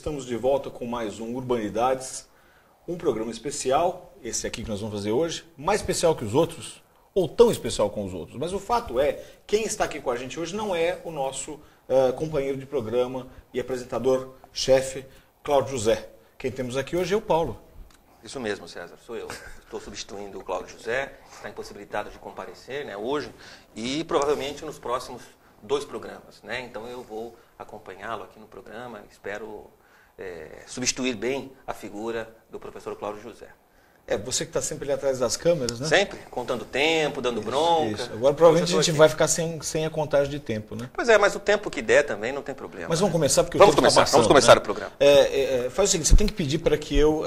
estamos de volta com mais um Urbanidades, um programa especial, esse aqui que nós vamos fazer hoje, mais especial que os outros, ou tão especial como os outros. Mas o fato é, quem está aqui com a gente hoje não é o nosso companheiro de programa e apresentador-chefe, Cláudio José. Quem temos aqui hoje é o Paulo. Isso mesmo, César, sou eu. Estou substituindo o Cláudio José, que está impossibilitado de comparecer, né, hoje e provavelmente nos próximos 2 programas, né? Então eu vou acompanhá-lo aqui no programa, espero substituir bem a figura do professor Cláudio José. Você que está sempre ali atrás das câmeras, né? Sempre, contando tempo, dando bronca. Isso. Agora provavelmente a gente vai ficar sem a contagem de tempo, né? Pois é, mas o tempo que der também não tem problema. Mas vamos começar, porque vamos começar o programa. Faz o seguinte, você tem que pedir para que eu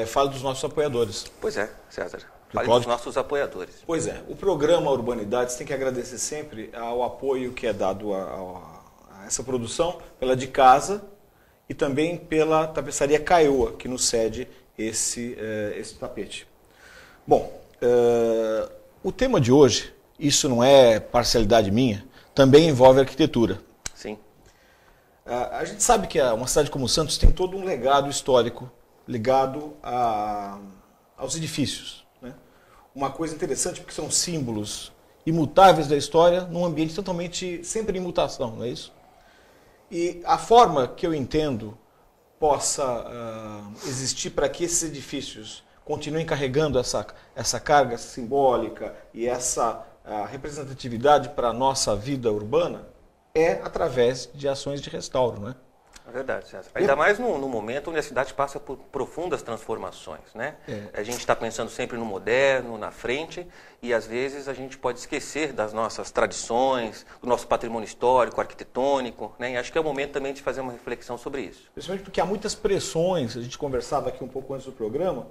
fale dos nossos apoiadores. Pois é, César. Fale dos nossos apoiadores. Pois é, o programa Urbanidades tem que agradecer sempre ao apoio que é dado a essa produção, pela de casa e também pela tapeçaria Caioa, que nos cede esse tapete. Bom, o tema de hoje, isso não é parcialidade minha, também envolve arquitetura. Sim. A gente sabe que uma cidade como Santos tem todo um legado histórico ligado aos edifícios. Né? Uma coisa interessante porque são símbolos imutáveis da história num ambiente totalmente sempre em mutação, não é isso? E a forma que eu entendo possa existir para que esses edifícios continuem carregando essa carga simbólica e essa representatividade para a nossa vida urbana é através de ações de restauro, não é? É verdade, César. Ainda mais no momento onde a cidade passa por profundas transformações, né? A gente está pensando sempre no moderno, na frente, e às vezes a gente pode esquecer das nossas tradições, do nosso patrimônio histórico, arquitetônico, né? E acho que é o momento também de fazer uma reflexão sobre isso. Principalmente porque há muitas pressões, a gente conversava aqui um pouco antes do programa,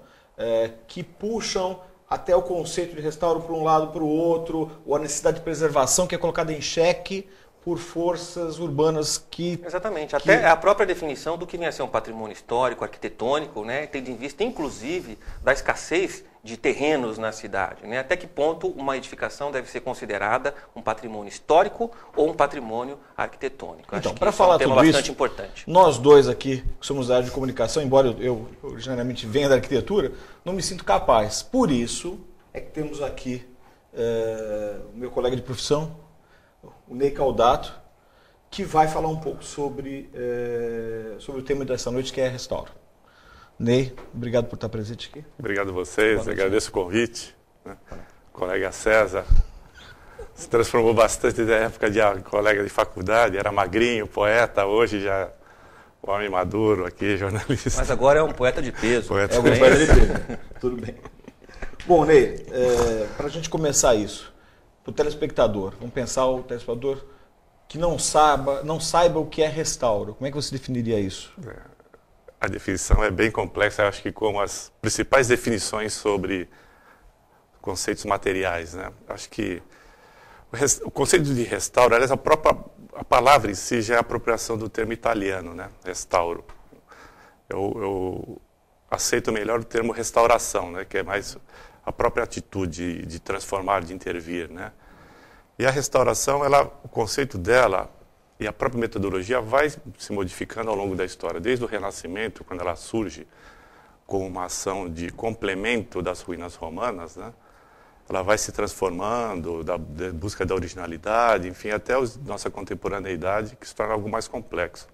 que puxam até o conceito de restauro para um lado, para o outro, ou a necessidade de preservação que é colocada em xeque por forças urbanas que... Exatamente, até a própria definição do que vem a ser um patrimônio histórico, arquitetônico, né, tendo em vista, inclusive, da escassez de terrenos na cidade. Né? Até que ponto uma edificação deve ser considerada um patrimônio histórico ou um patrimônio arquitetônico. Então, para falar tudo bastante isso, importante. Nós dois aqui, que somos da área de comunicação, embora eu originariamente venha da arquitetura, não me sinto capaz. Por isso é que temos aqui o meu colega de profissão, o Ney Caldato, que vai falar um pouco sobre o tema dessa noite, que é restauro. Ney, obrigado por estar presente aqui. Obrigado a vocês, agradeço o convite. Né? O colega César se transformou bastante da época de colega de faculdade, era magrinho, poeta, hoje já um homem maduro aqui, jornalista. Mas agora é um poeta de peso. Poeta de peso. Tudo bem. Bom, Ney, para a gente começar isso, para o telespectador, vamos pensar o telespectador que não saiba o que é restauro. Como é que você definiria isso? A definição é bem complexa, eu acho que como as principais definições sobre conceitos materiais. Né? Acho que o conceito de restauro, aliás, a palavra em si já é a apropriação do termo italiano, né? Restauro. Eu aceito melhor o termo restauração, né? Que é mais a própria atitude de transformar, de intervir, né? E a restauração, o conceito dela e a própria metodologia vai se modificando ao longo da história. Desde o Renascimento, quando ela surge como uma ação de complemento das ruínas romanas, né? Ela vai se transformando, da busca da originalidade, enfim, até a nossa contemporaneidade, que se torna algo mais complexo.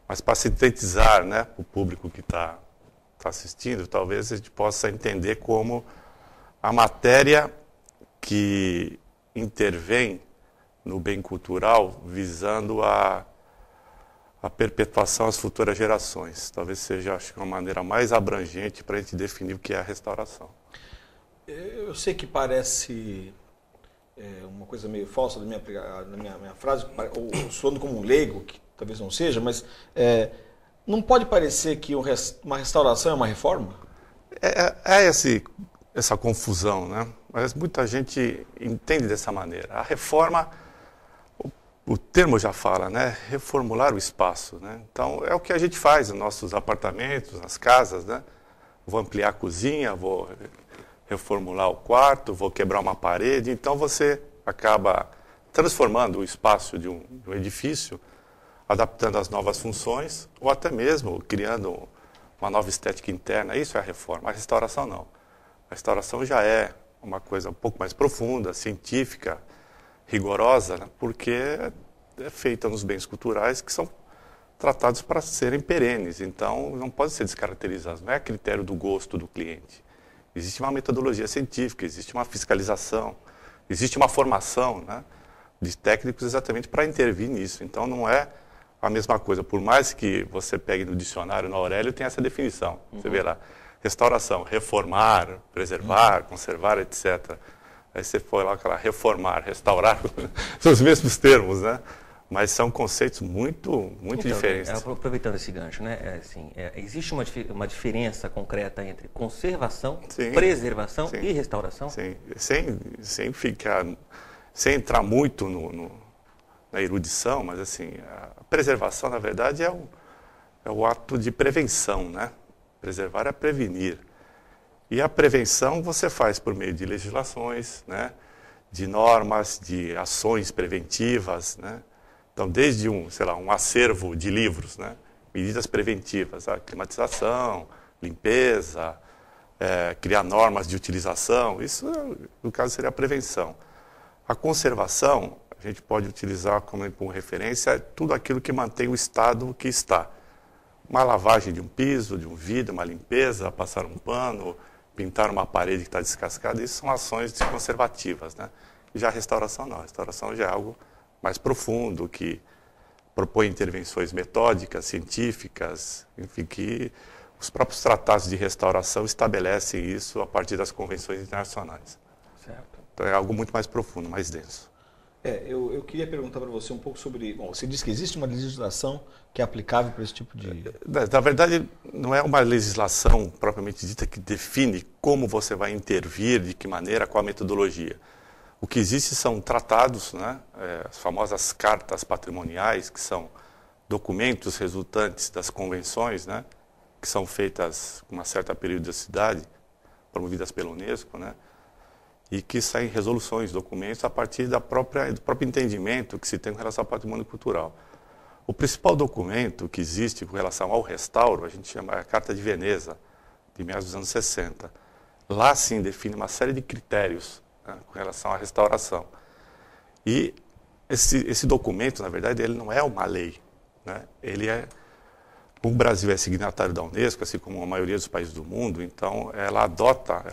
Mas para sintetizar, né, o público que está assistindo, talvez a gente possa entender como a matéria que intervém no bem cultural visando a perpetuação às futuras gerações. Talvez seja, acho que, uma maneira mais abrangente para a gente definir o que é a restauração. Eu sei que parece uma coisa meio falsa na minha frase, ou soando como um leigo, que talvez não seja, mas não pode parecer que uma restauração é uma reforma? Essa confusão, né? Mas muita gente entende dessa maneira. A reforma, o termo já fala, né? Reformular o espaço, né? Então, é o que a gente faz nos nossos apartamentos, nas casas, né? Vou ampliar a cozinha, vou reformular o quarto, vou quebrar uma parede. Então, você acaba transformando o espaço de um edifício adaptando as novas funções, ou até mesmo criando uma nova estética interna. Isso é a reforma. A restauração não. A restauração já é uma coisa um pouco mais profunda, científica, rigorosa, né? Porque é feita nos bens culturais que são tratados para serem perenes. Então, não pode ser descaracterizado. Não é a critério do gosto do cliente. Existe uma metodologia científica, existe uma fiscalização, existe uma formação, né, de técnicos exatamente para intervir nisso. Então, não é a mesma coisa. Por mais que você pegue no dicionário, no Aurélio, tem essa definição. Você vê lá, restauração, reformar, preservar, conservar, etc. Aí você foi lá, aquela reformar, restaurar, são os mesmos termos, né? Mas são conceitos muito diferentes. Aproveitando esse gancho, né? Existe uma diferença concreta entre conservação, sim, preservação sim, e restauração? Sim, sem entrar muito na erudição, mas assim, a preservação, na verdade, é o ato de prevenção, né? Preservar é prevenir. E a prevenção você faz por meio de legislações, né? De normas, de ações preventivas, né? Então, desde um acervo de livros, né? Medidas preventivas, a climatização, limpeza, criar normas de utilização, isso, no caso, seria a prevenção. A conservação, a gente pode utilizar como referência tudo aquilo que mantém o estado que está. Uma lavagem de um piso, de um vidro, uma limpeza, passar um pano, pintar uma parede que está descascada, isso são ações conservativas, né? E já a restauração não, a restauração já é algo mais profundo, que propõe intervenções metódicas, científicas, enfim, que os próprios tratados de restauração estabelecem isso a partir das convenções internacionais. Certo. Então é algo muito mais profundo, mais denso. Eu queria perguntar para você um pouco sobre... Bom, você disse que existe uma legislação que é aplicável para esse tipo de... Na verdade, não é uma legislação propriamente dita que define como você vai intervir, de que maneira, qual a metodologia. O que existe são tratados, né, as famosas cartas patrimoniais, que são documentos resultantes das convenções, né, que são feitas com uma certa periodicidade, promovidas pela Unesco, né, e que saem resoluções, documentos, a partir do próprio entendimento que se tem com relação ao patrimônio cultural. O principal documento que existe com relação ao restauro, a gente chama a Carta de Veneza, de meados dos anos 60. Lá, sim, define uma série de critérios, né, com relação à restauração. E esse documento, na verdade, ele não é uma lei, né? Ele é... O Brasil é signatário da Unesco, assim como a maioria dos países do mundo, então ela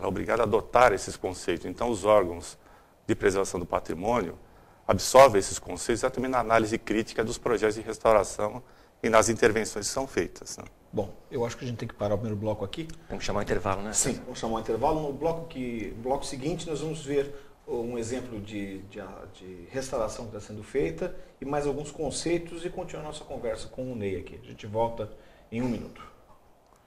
é obrigada a adotar esses conceitos. Então os órgãos de preservação do patrimônio absorvem esses conceitos exatamente na análise crítica dos projetos de restauração e nas intervenções que são feitas, né? Bom, eu acho que a gente tem que parar o primeiro bloco aqui. Vamos chamar o intervalo, né? Sim, vamos chamar o intervalo. No bloco seguinte nós vamos ver um exemplo de restauração que está sendo feita e mais alguns conceitos e continuar a nossa conversa com o Ney aqui. A gente volta em um minuto.